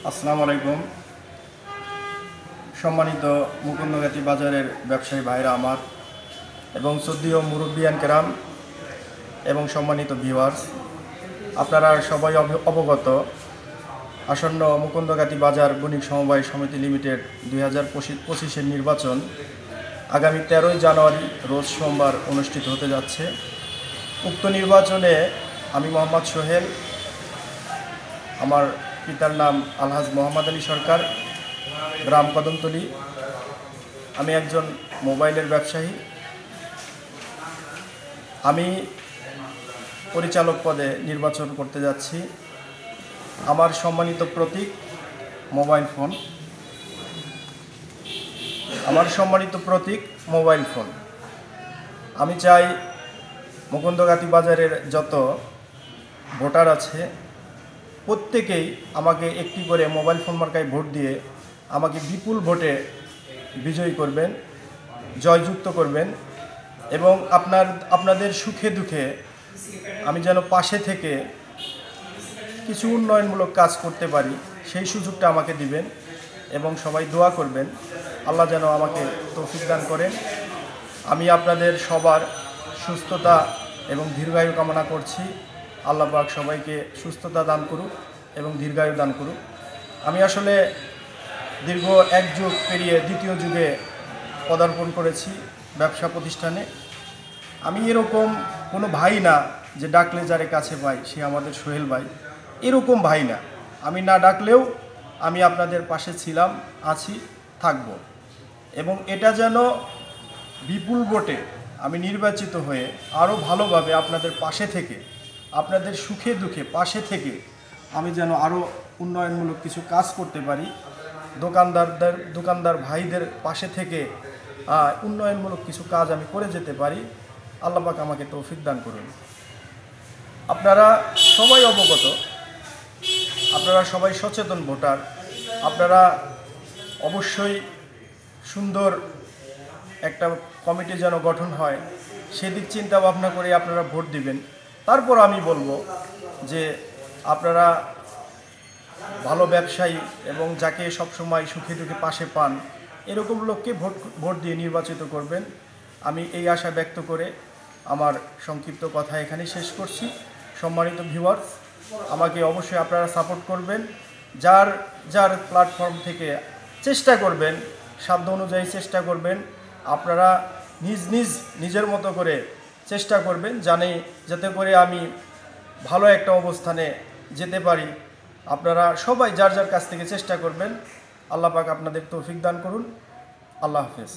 আসসালামু আলাইকুম। সম্মানিত মুকুন্দগাতি বাজারের ব্যবসায়ী ভাইরা আমার এবং শ্রদ্ধেয় মুরব্বিয়ান কেরাম এবং সম্মানিত ভিউয়ার্স, আপনারা সবাই অবগত আসন্ন মুকুন্দগাতি বাজার বণিক সমবায় সমিতি লিমিটেড 2025-এর নির্বাচন আগামী 13ই জানুয়ারি রোজ সোমবার অনুষ্ঠিত হতে যাচ্ছে। উক্ত নির্বাচনে আমি মোহাম্মদ সোহেল, আমার পিতার নাম আলহাজ মোহাম্মদ আলী সরকার, গ্রাম কদমতলী। আমি একজন মোবাইলের ব্যবসায়ী। আমি পরিচালক পদে নির্বাচন করতে যাচ্ছি। আমার সম্মানিত প্রতীক মোবাইল ফোন। আমি চাই মুকুন্দগাতি বাজারের যত ভোটার আছে প্রত্যেকেই আমাকে একটি করে মোবাইল ফোন মার্কায় ভোট দিয়ে আমাকে বিপুল ভোটে বিজয়ী করবেন, জয়যুক্ত করবেন এবং আপনাদের সুখে দুঃখে আমি যেন পাশে থেকে কিছু উন্নয়নমূলক কাজ করতে পারি সেই সুযোগটা আমাকে দিবেন এবং সবাই দোয়া করবেন আল্লাহ যেন আমাকে তৌফিক দান করেন। আমি আপনাদের সবার সুস্থতা এবং দীর্ঘায়ু কামনা করছি। আল্লাহ পাক সবাইকে সুস্থতা দান করুক এবং দীর্ঘায়ু দান করুক। আমি আসলে দীর্ঘ এক যুগ পেরিয়ে দ্বিতীয় যুগে পদার্পণ করেছি ব্যবসা প্রতিষ্ঠানে। আমি এরকম কোনো ভাই না যে ডাকলে যারে কাছে পাই সে আমাদের সোহেল ভাই, এরকম ভাই না। আমি না ডাকলেও আমি আপনাদের পাশে ছিলাম, আছি, থাকব এবং এটা যেন বিপুল ভোটে আমি নির্বাচিত হয়ে আরও ভালোভাবে আপনাদের পাশে থেকে, আপনাদের সুখে দুঃখে পাশে থেকে আমি যেন আরও উন্নয়নমূলক কিছু কাজ করতে পারি, দোকানদার ভাইদের পাশে থেকে উন্নয়নমূলক কিছু কাজ আমি করে যেতে পারি। আল্লাহ পাক আমাকে তৌফিক দান করুন। আপনারা সবাই অবগত, আপনারা সবাই সচেতন ভোটার। আপনারা অবশ্যই সুন্দর একটা কমিটি যেন গঠন হয় সেদিক চিন্তা ভাবনা করে আপনারা ভোট দিবেন। তারপর আমি বলবো যে আপনারা ভালো ব্যবসায়ী এবং যাকে সবসময় সুখে দুঃখে পাশে পান এরকম লোককে ভোট দিয়ে নির্বাচিত করবেন। আমি এই আশা ব্যক্ত করে আমার সংক্ষিপ্ত কথা এখানে শেষ করছি। সম্মানিত ভিউয়ার্স, আমাকে অবশ্যই আপনারা সাপোর্ট করবেন। যার প্ল্যাটফর্ম থেকে চেষ্টা করবেন, সাধ্য অনুযায়ী চেষ্টা করবেন। আপনারা নিজের মতো করে চেষ্টা করবেন যাতে করে আমি ভালো একটা অবস্থানে যেতে পারি। আপনারা সবাই যার কাছ থেকে চেষ্টা করবেন। আল্লাহ পাক আপনাদের তৌফিক দান করুন। আল্লাহ হাফেজ।